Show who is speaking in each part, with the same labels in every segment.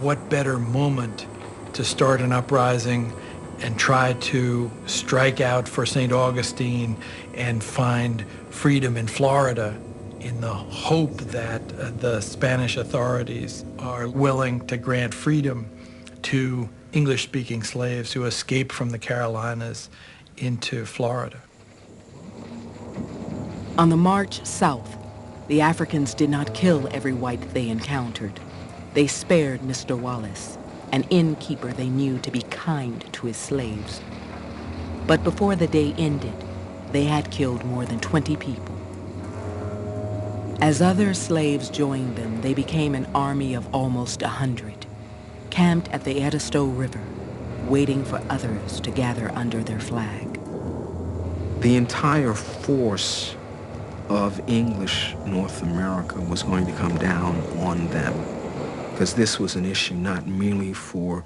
Speaker 1: what better moment to start an uprising and try to strike out for St. Augustine and find freedom in Florida in the hope that the Spanish authorities are willing to grant freedom to English-speaking slaves who escaped from the Carolinas into Florida.
Speaker 2: On the march south, the Africans did not kill every white they encountered. They spared Mr. Wallace, an innkeeper they knew to be kind to his slaves. But before the day ended, they had killed more than 20 people. As other slaves joined them, they became an army of almost 100, camped at the Edisto River, waiting for others to gather under their flag.
Speaker 3: The entire force of English North America was going to come down on them, because this was an issue not merely for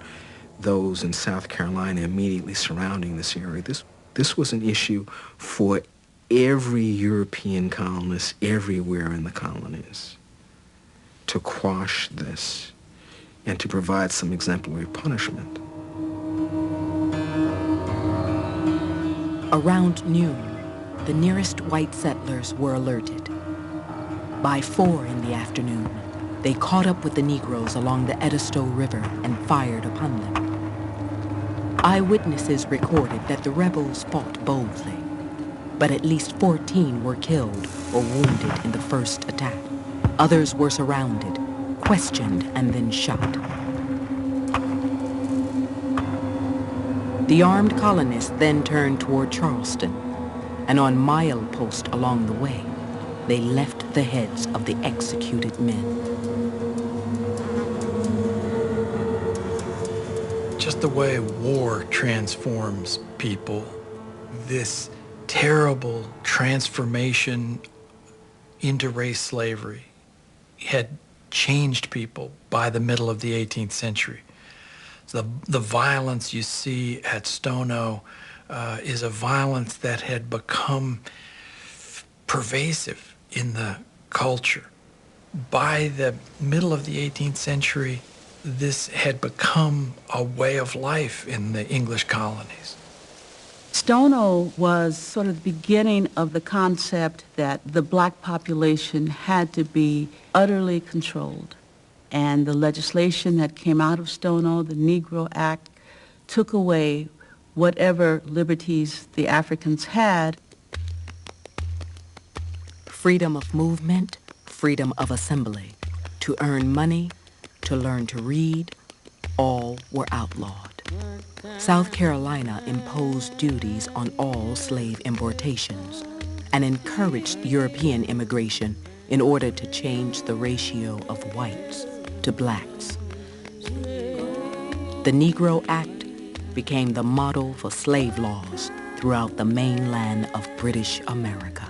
Speaker 3: those in South Carolina immediately surrounding this area. This was an issue for every European colonist everywhere in the colonies, to quash this and to provide some exemplary punishment.
Speaker 2: Around noon, the nearest white settlers were alerted. By 4 in the afternoon, they caught up with the Negroes along the Edisto River and fired upon them. Eyewitnesses recorded that the rebels fought boldly, but at least 14 were killed or wounded in the first attack. Others were surrounded, questioned, and then shot. The armed colonists then turned toward Charleston, and on mileposts along the way, they left the heads of the executed men.
Speaker 1: Just the way war transforms people, this terrible transformation into race slavery had changed people by the middle of the 18th century. So the violence you see at Stono is a violence that had become pervasive in the culture. By the middle of the 18th century, this had become a way of life in the English colonies.
Speaker 4: Stono was sort of the beginning of the concept that the black population had to be utterly controlled. And the legislation that came out of Stono, the Negro Act, took away whatever liberties the Africans had.
Speaker 2: Freedom of movement, freedom of assembly, to earn money, to learn to read, all were outlawed. South Carolina imposed duties on all slave importations and encouraged European immigration in order to change the ratio of whites to blacks. The Negro Act became the model for slave laws throughout the mainland of British America.